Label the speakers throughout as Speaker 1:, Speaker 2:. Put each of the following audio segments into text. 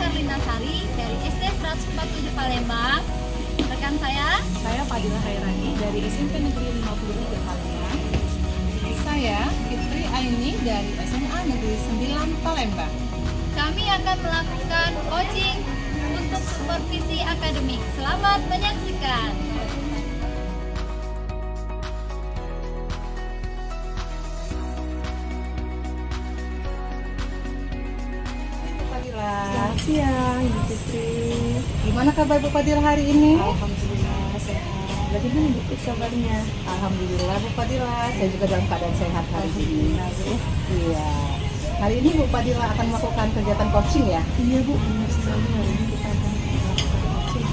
Speaker 1: Karlina Sari dari SD 147 Palembang. Rekan saya
Speaker 2: Fadila Hairani dari SMP Negeri 53 Palembang.
Speaker 3: Saya Fitri Aini dari SMA Negeri 9 Palembang.
Speaker 1: Kami akan melakukan coaching untuk supervisi akademik. Selamat menyaksikan.
Speaker 3: Fadila,
Speaker 2: Selamat siang, Ibu Fitri.
Speaker 3: gimana kabar Bu Fadila hari ini?
Speaker 2: Alhamdulillah sehat. Bagaimana Bu Fitri kabarnya?
Speaker 3: Alhamdulillah Bu Fadila, saya juga dalam keadaan sehat hari ini. Iya. Hari ini Bu Fadila akan melakukan kegiatan coaching ya?
Speaker 2: Iya Bu, benar sekali. Hari ini kita akan melakukan coaching.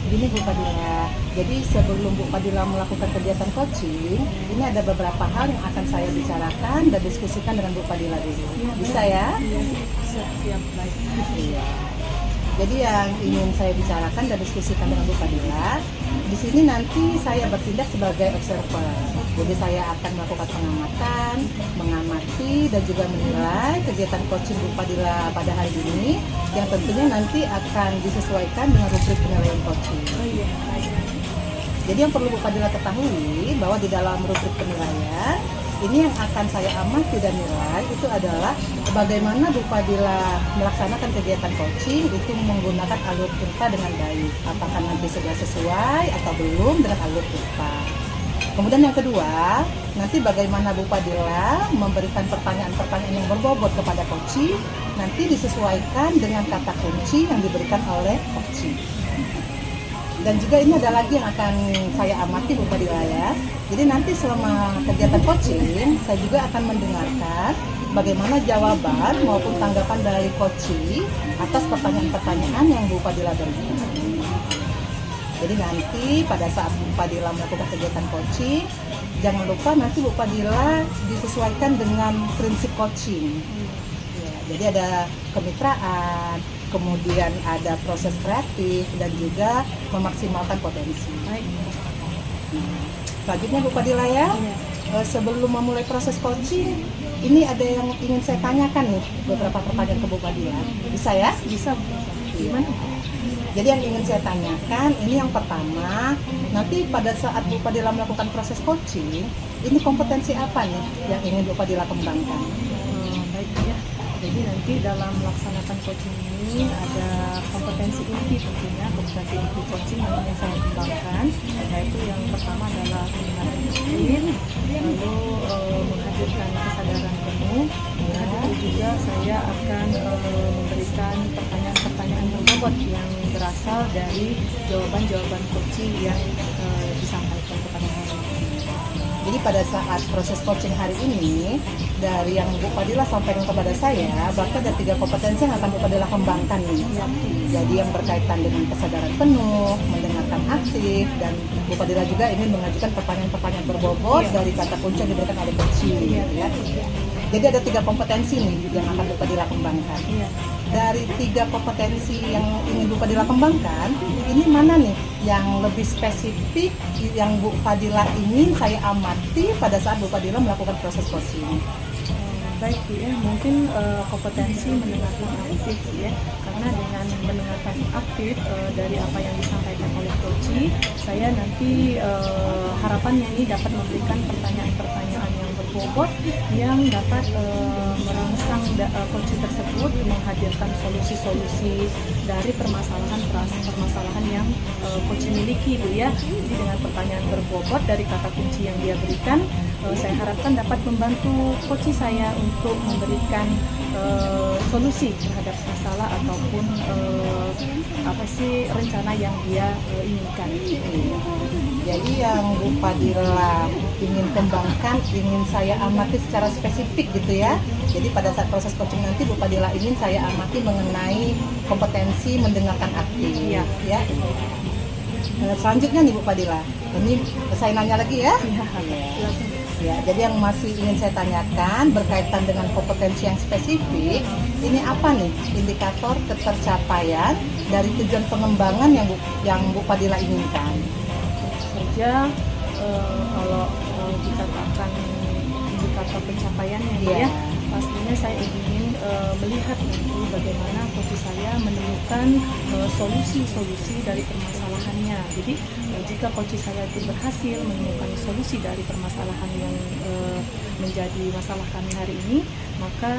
Speaker 3: Gini Bu Fadila, jadi sebelum Bu Fadila melakukan kegiatan coaching, ini ada beberapa hal yang akan saya bicarakan dan diskusikan dengan Bu Fadila dulu. Bisa ya?
Speaker 2: Iya, siap baik.
Speaker 3: Iya. Jadi yang ingin saya bicarakan dan diskusikan dengan Bu Fadila, di sini nanti saya bertindak sebagai observer. Jadi saya akan melakukan pengamatan, mengamati dan juga menilai kegiatan coaching Bu Fadila pada hari ini, yang tentunya nanti akan disesuaikan dengan rubrik penilaian coaching.
Speaker 2: Oh iya, baik.
Speaker 3: Jadi yang perlu Bu Fadila ketahui bahwa di dalam rubrik penilaian ini yang akan saya amati dan nilai itu adalah bagaimana Bu Fadila melaksanakan kegiatan coaching itu menggunakan alur kurva dengan baik. Apakah nanti sudah sesuai atau belum dengan alur kurva. Kemudian yang kedua, nanti bagaimana Bu Fadila memberikan pertanyaan-pertanyaan yang berbobot kepada coaching, nanti disesuaikan dengan kata kunci yang diberikan oleh coaching. Dan juga ini ada lagi yang akan saya amati Bu Fadila ya. Jadi nanti selama kegiatan coaching, saya juga akan mendengarkan bagaimana jawaban maupun tanggapan dari coaching atas pertanyaan-pertanyaan yang Bu Fadila berikan. Jadi nanti pada saat Bu Fadila melakukan kegiatan coaching, jangan lupa nanti Bu Fadila disesuaikan dengan prinsip coaching. Ya, jadi ada kemitraan, kemudian ada proses kreatif dan juga memaksimalkan potensi.
Speaker 2: Baik.
Speaker 3: Selanjutnya Bu Fadila ya, sebelum memulai proses coaching, ini ada yang ingin saya tanyakan nih, beberapa pertanyaan ke Bu Fadila. Bisa ya?
Speaker 2: Bisa. Gimana?
Speaker 3: Jadi yang ingin saya tanyakan, ini yang pertama, nanti pada saat Bu Fadila melakukan proses coaching, ini kompetensi apa nih yang ingin Bu Fadila kembangkan?
Speaker 2: Baik ya. Jadi nanti dalam melaksanakan coaching ini ada kompetensi inti tentunya, kompetensi inti coaching yang ingin saya kembangkan, yaitu yang pertama adalah pendengaran disiplin, lalu menghadirkan kesadaran penuh, dan juga saya akan memberikan pertanyaan-pertanyaan berbobot yang berasal dari jawaban-jawaban coaching yang disampaikan kepada saya.
Speaker 3: Jadi pada saat proses coaching hari ini, dari yang Bu Fadila sampaikan kepada saya, bahkan ada 3 kompetensi yang akan Bu Fadila kembangkan nih. Jadi yang berkaitan dengan kesadaran penuh, mendengarkan aktif, dan Bu Fadila juga ingin mengajukan pertanyaan-pertanyaan berbobot dari kata kunci yang diberikan oleh coaching. Ya. Jadi ada 3 kompetensi nih yang akan Bu Fadila kembangkan. Dari 3 kompetensi yang ingin Bu Fadila kembangkan, ini mana nih yang lebih spesifik yang Bu Fadila ingin saya amati pada saat Bu Fadila melakukan proses coaching?
Speaker 2: Baik Bu ya, mungkin kompetensi mendengarkan aktif ya, karena dengan mendengarkan aktif dari apa yang disampaikan oleh coaching, saya nanti harapannya ini dapat memberikan pertanyaan-pertanyaan yang berbobot yang dapat merangsang coaching tersebut menghadirkan solusi-solusi dari permasalahan yang coaching miliki Bu ya. Jadi dengan pertanyaan berbobot dari kata kunci yang dia berikan, saya harapkan dapat membantu coaching saya untuk memberikan solusi terhadap masalah ataupun rencana yang dia inginkan.
Speaker 3: Jadi yang Bu Fadila ingin kembangkan, ingin saya amati secara spesifik gitu ya. Jadi pada saat proses coaching nanti Bu Fadila ingin saya amati mengenai kompetensi mendengarkan aktif. Ya. Selanjutnya nih Bu Fadila, ini saya nanya lagi ya. Ya, jadi yang masih ingin saya tanyakan berkaitan dengan kompetensi yang spesifik, ini apa nih indikator ketercapaian dari tujuan pengembangan yang Bu Fadila inginkan?
Speaker 2: Saja kalau dikatakan indikator pencapaiannya ya, pastinya saya ingin melihat nanti bagaimana coach saya menemukan solusi-solusi dari permasalahannya. Jadi jika coach saya itu berhasil menemukan solusi dari permasalahan yang menjadi masalah kami hari ini, maka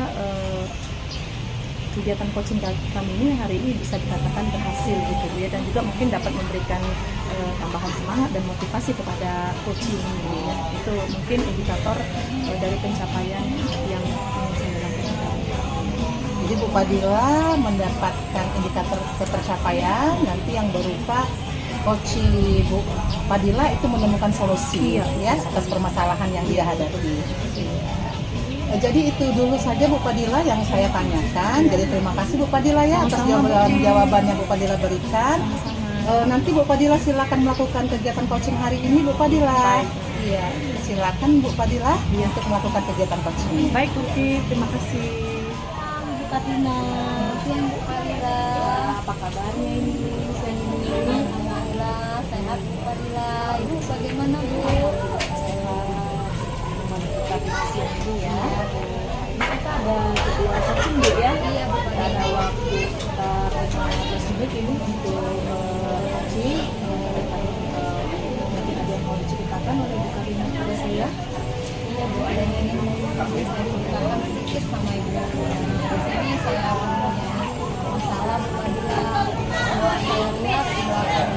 Speaker 2: kegiatan coaching kami ini hari ini bisa dikatakan berhasil gitu ya, dan juga mungkin dapat memberikan tambahan semangat dan motivasi kepada coaching gitu ya. Itu mungkin indikator dari pencapaian yang ingin saya lakukan.
Speaker 3: Jadi Bu Fadila mendapatkan indikator ketercapaian nanti yang berupa coaching Bu Fadila itu menemukan solusi ya atas permasalahan yang dia hadapi. Jadi itu dulu saja Bu Fadila yang saya tanyakan. Jadi terima kasih Bu Fadila ya atas jawabannya Bu Fadila berikan. Nanti Bu Fadila silakan melakukan kegiatan coaching hari ini Bu Fadila. Iya, silakan Bu Fadila untuk melakukan kegiatan coaching.
Speaker 2: Baik Tuti, terima kasih.
Speaker 1: Bu Katina, siang Bu Fadila.
Speaker 2: Apa kabarnya ini?
Speaker 1: Alhamdulillah sehat Bu Fadila. Ibu bagaimana Bu?
Speaker 2: Siang ini ya. Ini kita ada kedua coaching Bu ya.
Speaker 1: Iya Bu
Speaker 2: Ada
Speaker 1: Fadila.
Speaker 2: waktu sekitar 15 menit ini untuk coaching. Mungkin ada yang mau diceritakan oleh Bu Karina kepada saya.
Speaker 1: Iya Bu, ada yang ingin saya ceritakan sedikit sama Ibu. Di sini saya punya masalah Bu Fadila. Saya lihat di belakang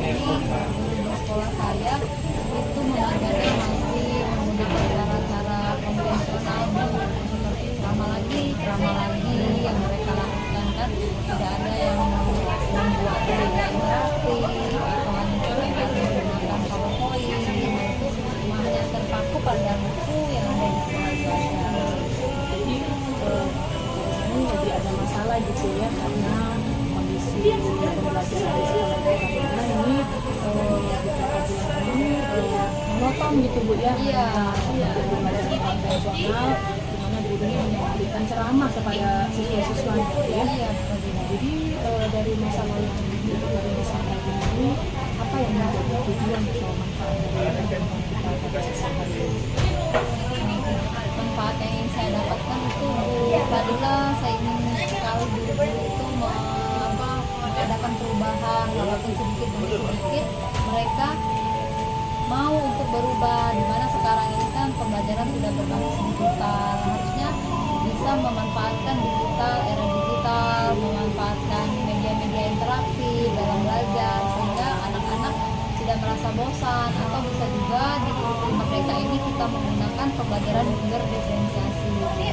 Speaker 1: ini di sekolah saya itu mengajarkan masih menggunakan cara-cara konvensional seperti ceramah lagi yang mereka lakukan kan tidak ada yang membuat media interaktif atau hanya sekedar menggunakan PowerPoint itu semuanya terpaku pada buku yang ada di sekolah saya.
Speaker 2: Jadi ini jadi ada masalah gitu ya, karena kondisi pembelajaran di sekolah Karina ini beberapa bulan ini monotong gitu Bu ya.
Speaker 1: Iya.
Speaker 2: Jadi pembelajaran konvensional di mana gurunya hanya memberikan ceramah kepada siswa-siswa gitu ya.
Speaker 1: Iya, betul.
Speaker 2: Jadi dari masalah yang dari sampaikan ini, apa yang menjadi tujuan atau manfaat dari pertemuan kita pada sesi hari ini?
Speaker 1: Manfaat yang ingin saya dapatkan itu Bu Fadila, saya ingin sekali guru-guru itu mengadakan perubahan walaupun sedikit demi sedikit mereka mau untuk berubah, dimana sekarang ini kan pembelajaran sudah berbasis digital, harusnya bisa memanfaatkan digital, era digital, memanfaatkan media-media interaktif dalam belajar sehingga anak-anak tidak merasa bosan, atau bisa juga di kurikulum mereka ini kita menggunakan pembelajaran berdiferensiasi.
Speaker 2: Jadi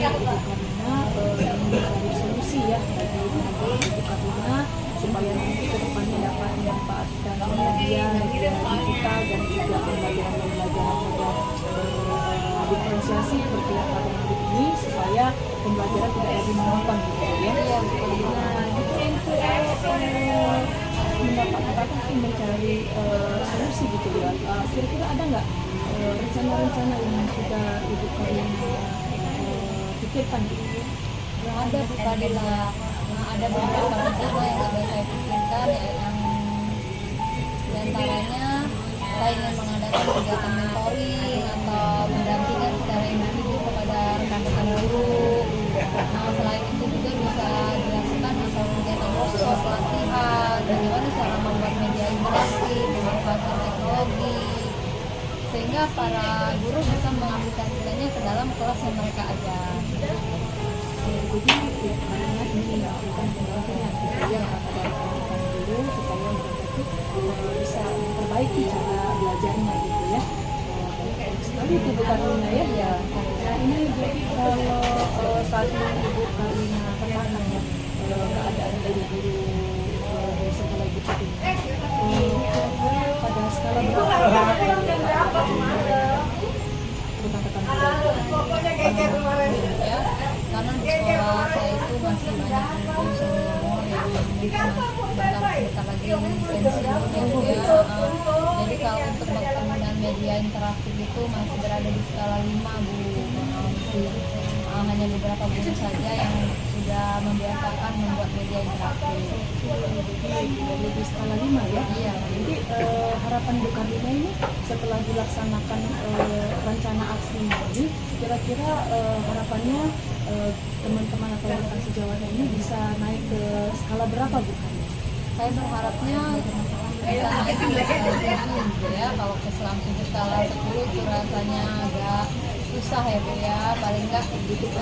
Speaker 2: Ibu Karina ingin mencari solusi ya bagi Ibu Karina supaya nanti ke depannya dapat memanfaatkan media digital dan juga pembelajaran diferensiasi seperti yang pada berikut ini supaya pembelajaran tidak lagi monoton gitu ya.
Speaker 1: Iya, betul.
Speaker 2: Nah, itu untuk mendapat mencari solusi gitu ya. Kira-kira ada nggak rencana-rencana yang sudah Ibu Karina pikirkan gitu?
Speaker 1: Yang ada Bu Fadila, ada beberapa rencana yang sudah saya pikirkan, yang diantaranya saya ingin mengadakan kegiatan mentoring atau mendampingan secara individu kepada rekan-rekan guru. Nah, selain itu juga bisa dilakukan atau kegiatan workshop, pelatihan, bagaimana cara membuat media interaktif, memanfaatkan teknologi, sehingga para guru bisa mengaplikasikannya ke dalam kelas yang mereka ajar.
Speaker 2: Jadi karena ini melakukan pendampingan gitu ya kepada rekan-rekan guru supaya mereka itu bisa memperbaiki cara belajarnya gitu ya. Sekali itu Bu Karina ya. Nah ini jadi kalau saat ini Ibu Karina bagaimana ya keadaan dari guru sekolah Ibu Karina? Kira-kira pada skala berapa
Speaker 1: Ya, karena di sekolah saya itu masih banyak guru senior yang bentar lagi pensiun ya. Jadi kalau untuk penggunaan media interaktif itu masih berada di skala 5 Bu. Hanya beberapa guru saja yang sudah membiasakan membuat media interaktif.
Speaker 2: Jadi lebih skala 5 ya.
Speaker 1: Iya.
Speaker 2: Jadi harapan Bu Karlina ini setelah dilaksanakan rencana aksi ini, kira-kira harapannya teman-teman atau rekan sejawatnya ini bisa naik ke skala berapa Bu Karlina?
Speaker 1: Saya berharapnya bisa naik ke skala 7 gitu ya. Kalau ke skala 10 itu rasanya agak susah ya Bu ya. Paling enggak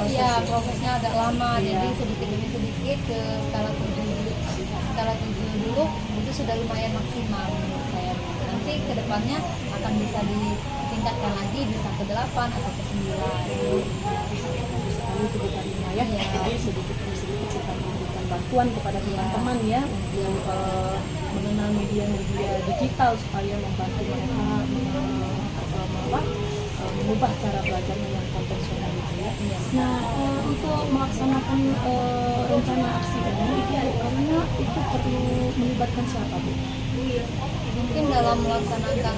Speaker 1: ya prosesnya agak lama, jadi sedikit demi sedikit ke skala 7 dulu. Skala 7 dulu itu sudah lumayan maksimal menurut saya. Nanti kedepannya akan bisa ditingkatkan lagi, bisa ke 8 atau ke 9.
Speaker 2: Sekali itu Bu Karlina ya.
Speaker 1: Iya.
Speaker 2: Jadi sedikit demi sedikit kita memberikan bantuan kepada teman-teman ya untuk mengenal media-media digital supaya membantu mereka mengubah cara belajarnya yang konvensional gitu ya. Nah, untuk melaksanakan rencana aksi ini, karena itu perlu melibatkan siapa Bu?
Speaker 1: Mungkin dalam melaksanakan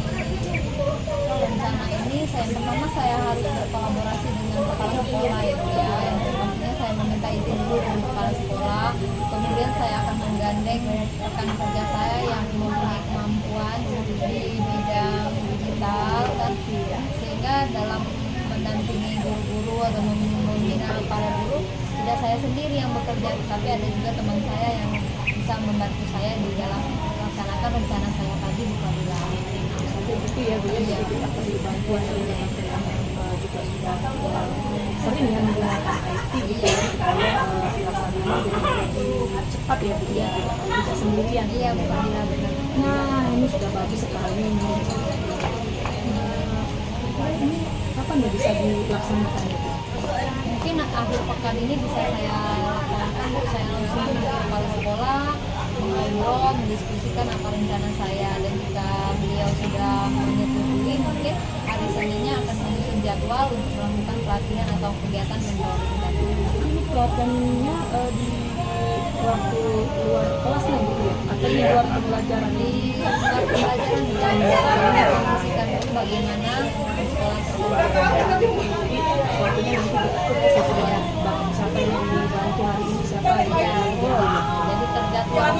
Speaker 1: rencana ini saya harus berkolaborasi dengan kepala sekolah ya Bu ya. Yang pastinya saya meminta izin dulu dari kepala sekolah, kemudian saya akan menggandeng rekan kerja saya yang mempunyai kemampuan di bidang digital kan, sehingga dalam mendampingi guru-guru atau membina para guru tidak saya sendiri yang bekerja, tapi ada juga teman saya yang bisa membantu saya di dalam melaksanakan rencana saya tadi Bu Karlina.
Speaker 2: Itu ya Bu, ya kita perlu bantuan dari teman-teman yang juga sudah sering ya menggunakan IT gitu ya, supaya pelaksanaan jadi lebih cepat ya Bu ya, tidak sendirian.
Speaker 1: Iya Bu Karlina, benar.
Speaker 2: Nah, ini sudah bagus sekali ini. Ini kapan ya bisa dilaksanakan ya Bu?
Speaker 1: Mungkin akhir pekan ini bisa saya laksanakan Bu. Saya langsung ke kepala sekolah mengobrol, mendiskusikan apa rencana saya, dan jika beliau sudah menyetujui mungkin hari Seninnya akan menyusun jadwal untuk melakukan pelatihan atau kegiatan mentoring tadi.
Speaker 2: Ini pelatihannya di waktu luar kelasnya Bu ya? Atau di luar pembelajaran?
Speaker 1: Di luar pembelajaran di dalam mengisikan dulu bagaimana di sekolah tersebut.
Speaker 2: Waktunya nanti diatur sesuai ya, siapa yang dibantu hari ini, siapa yang dibantu.
Speaker 1: Jadi terjadwal.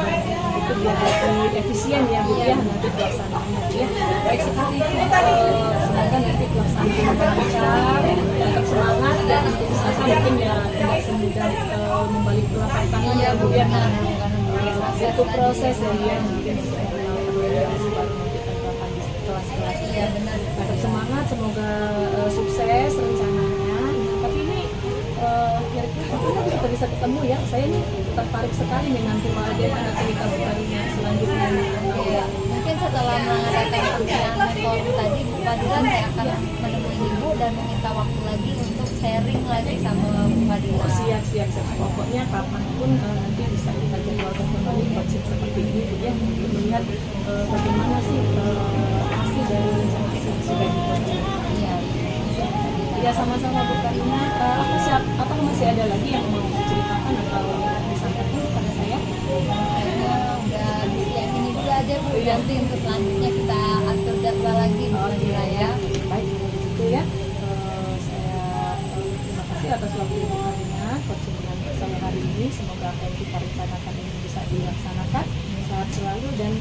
Speaker 2: Itu biar lebih efisien ya Bu ya, nanti pelaksanaannya Bu ya. Baik sekali itu, semoga nanti pelaksanaannya lancar, tetap semangat, dan untuk usaha mungkin ya tidak semudah membalik telapak tangan ya Bu ya. Itu proses ya, mungkin untuk yang baru nanti penerapan di kelas-kelas.
Speaker 1: Iya benar.
Speaker 2: Tetap semangat, semoga sukses rencananya. Tapi ini kira-kira kapan kita bisa ketemu ya? Saya ini tertarik sekali nih nanti bagaimana cerita Bu Karlina selanjutnya.
Speaker 1: Iya, mungkin setelah mengadakan pelatihan mentoring tadi Bu Fadila, saya akan menemui Ibu dan meminta waktu lagi untuk sharing lagi sama Bu Fadila.
Speaker 2: Oh, siap. Pokoknya kapanpun nanti bisa kita jadwalkan kembali coaching seperti ini Bu ya, untuk melihat bagaimana sih hasil dari rencana yang sudah dibuat.
Speaker 1: Iya.
Speaker 2: Ya sama-sama Bu Karlina. Apa masih ada lagi yang mau diceritakan atau disampaikan kepada saya?
Speaker 1: Kayaknya udah disiapin dulu aja Bu. Nanti untuk selanjutnya kita atur jadwal lagi Bu Fadila ya.
Speaker 2: Baik, kalau begitu ya. Saya terima kasih atas waktu Ibu Karlina coaching yang bersama hari ini. Semoga apa yang kita rencanakan ini bisa dilaksanakan. Sehat selalu dan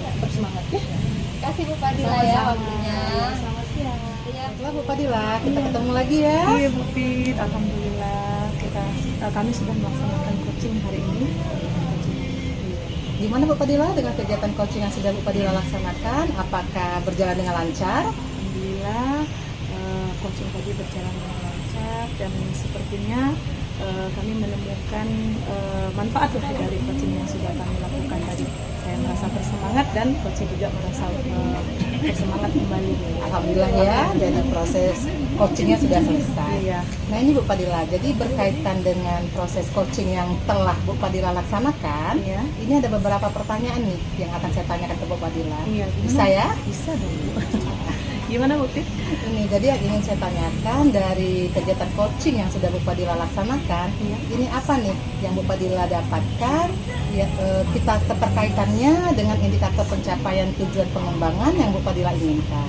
Speaker 2: tetap semangat ya.
Speaker 1: Terima kasih Bu Fadila ya waktunya.
Speaker 2: Selamat siang.
Speaker 1: Iya.
Speaker 3: Setelah Bu Fadila, kita ketemu lagi ya.
Speaker 2: Iya Bu Fit, alhamdulillah kami sudah melaksanakan coaching hari ini.
Speaker 3: Gimana Bu Fadila dengan kegiatan coaching yang sudah Bu Fadila laksanakan? Apakah berjalan dengan lancar?
Speaker 2: Alhamdulillah coaching tadi berjalan dengan lancar dan sepertinya kami menemukan manfaat dari coaching yang sudah kami lakukan tadi. Saya merasa bersemangat dan coaching juga merasa bersemangat kembali.
Speaker 3: Alhamdulillah ya, jadi proses coachingnya sudah selesai.
Speaker 2: Iya.
Speaker 3: Nah ini Bu Fadila, jadi berkaitan dengan proses coaching yang telah Bu Fadila laksanakan,
Speaker 2: Iya.
Speaker 3: ini ada beberapa pertanyaan nih yang akan saya tanyakan ke Bu Fadila.
Speaker 2: Iya,
Speaker 3: Bisa ya?
Speaker 2: Bisa dong Bu. Gimana Bu Fit?
Speaker 3: Ini jadi yang ingin saya tanyakan dari kegiatan coaching yang sudah Bu Fadila laksanakan,
Speaker 2: Iya.
Speaker 3: ini apa nih yang Bu Fadila dapatkan? Ya, kita keterkaitannya dengan indikator pencapaian tujuan pengembangan yang Bu Fadila inginkan.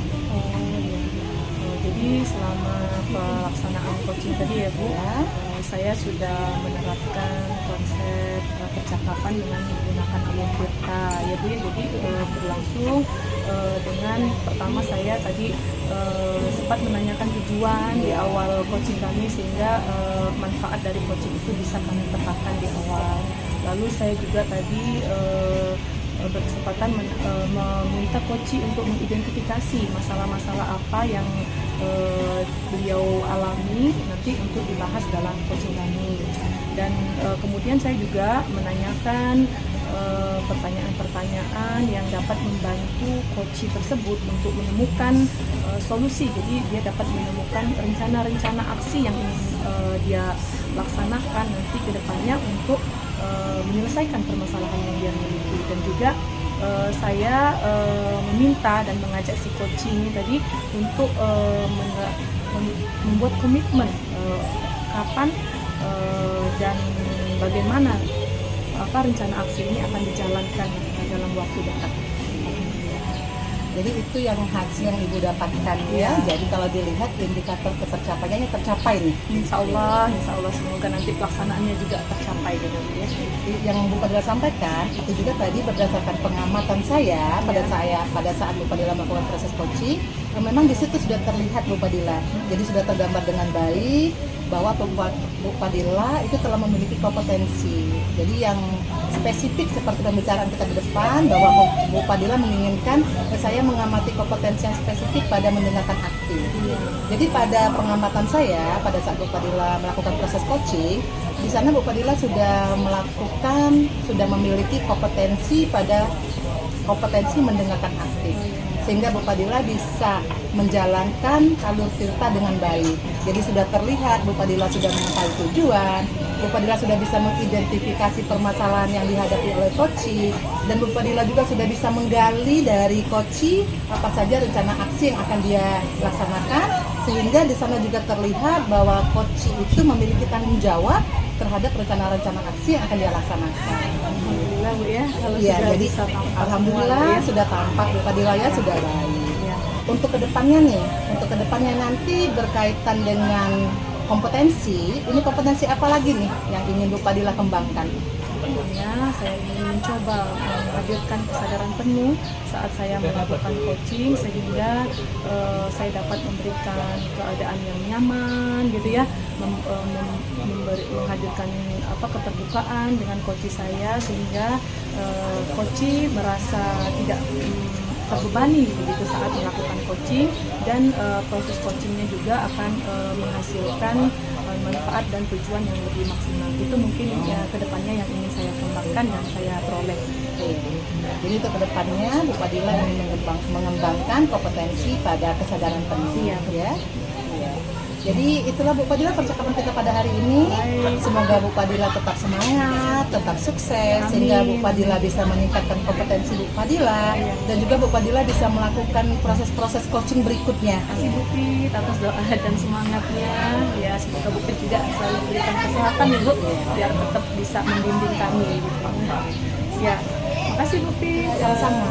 Speaker 2: Jadi Jadi selama pelaksanaan coaching tadi ya Bu, saya sudah menerapkan konsep percakapan dengan menggunakan alur tirta ya Bu ya. Jadi berlangsung dengan pertama saya tadi sempat menanyakan tujuan di awal coaching kami sehingga manfaat dari coaching itu bisa kami petakan di awal. Lalu saya juga tadi berkesempatan meminta coach untuk mengidentifikasi masalah-masalah apa yang beliau alami nanti untuk dibahas dalam coaching kami. Dan kemudian saya juga menanyakan pertanyaan-pertanyaan yang dapat membantu coach tersebut untuk menemukan solusi. Jadi dia dapat menemukan rencana-rencana aksi yang ingin dia laksanakan nanti ke depannya untuk menyelesaikan permasalahan yang dia miliki. Dan juga saya meminta dan mengajak si coaching tadi untuk membuat komitmen kapan dan bagaimana rencana aksi ini akan dijalankan dalam waktu dekat.
Speaker 3: Jadi itu yang hasil yang Ibu dapatkan ya. Jadi kalau dilihat indikator ketercapaiannya tercapai nih.
Speaker 2: Insya Allah semoga nanti pelaksanaannya juga tercapai gitu ya.
Speaker 3: Yang Bu Fadila sampaikan itu juga tadi berdasarkan pengamatan saya pada saat Bu Fadila melakukan proses coaching, memang di situ sudah terlihat Bu Fadila. Jadi sudah tergambar dengan baik bahwa Bu Fadila itu telah memiliki kompetensi. Jadi yang spesifik seperti pembicaraan kita di depan bahwa Bu Fadila menginginkan saya mengamati kompetensi yang spesifik pada mendengarkan aktif. Jadi pada pengamatan saya pada saat Bu Fadila melakukan proses coaching, di sana Bu Fadila sudah memiliki kompetensi mendengarkan aktif. Sehingga Bu Fadila bisa menjalankan alur tirta dengan baik. Jadi sudah terlihat Bu Fadila sudah mengetahui tujuan, Bu Fadila sudah bisa mengidentifikasi permasalahan yang dihadapi oleh coach, dan Bu Fadila juga sudah bisa menggali dari coach apa saja rencana aksi yang akan dia laksanakan, sehingga di sana juga terlihat bahwa coach itu memiliki tanggung jawab terhadap rencana-rencana aksi yang akan dia laksanakan.
Speaker 2: Alhamdulillah Bu ya, kalau
Speaker 3: Iya,
Speaker 2: sudah
Speaker 3: jadi
Speaker 2: bisa tampak
Speaker 3: alhamdulillah
Speaker 2: semua, ya.
Speaker 3: sudah tampak Bu Fadila ya sudah baik.
Speaker 2: Ya.
Speaker 3: Untuk kedepannya nih, nanti berkaitan dengan kompetensi, ini kompetensi apa lagi nih yang ingin Bu Fadila kembangkan?
Speaker 2: Tentunya saya ingin mencoba menghadirkan kesadaran penuh saat saya melakukan coaching sehingga saya dapat memberikan keadaan yang nyaman gitu ya, menghadirkan keterbukaan dengan coach saya sehingga coach merasa tidak terbebani begitu saat melakukan coaching, dan proses coachingnya juga akan menghasilkan manfaat dan tujuan yang lebih maksimal. Itu mungkin ya kedepannya yang ingin saya kembangkan dan saya peroleh.
Speaker 3: Jadi untuk kedepannya Bu Fadila ingin mengembangkan kompetensi pada kesadaran penuh ya. Iya. Jadi itulah Bu Fadila percakapan kita pada hari ini. Semoga Bu Fadila tetap semangat, tetap sukses.
Speaker 2: Amin.
Speaker 3: Sehingga Bu Fadila bisa meningkatkan kompetensi Bu Fadila, dan juga Bu Fadila bisa melakukan proses-proses coaching berikutnya.
Speaker 2: Terima kasih Bu Pit atas doa dan semangatnya. Ya, semoga Bu Pit juga selalu berikan kesehatan ya Bu, biar tetap bisa membimbing kami gitu. Ya, makasih Bu Pit.
Speaker 3: Sama-sama.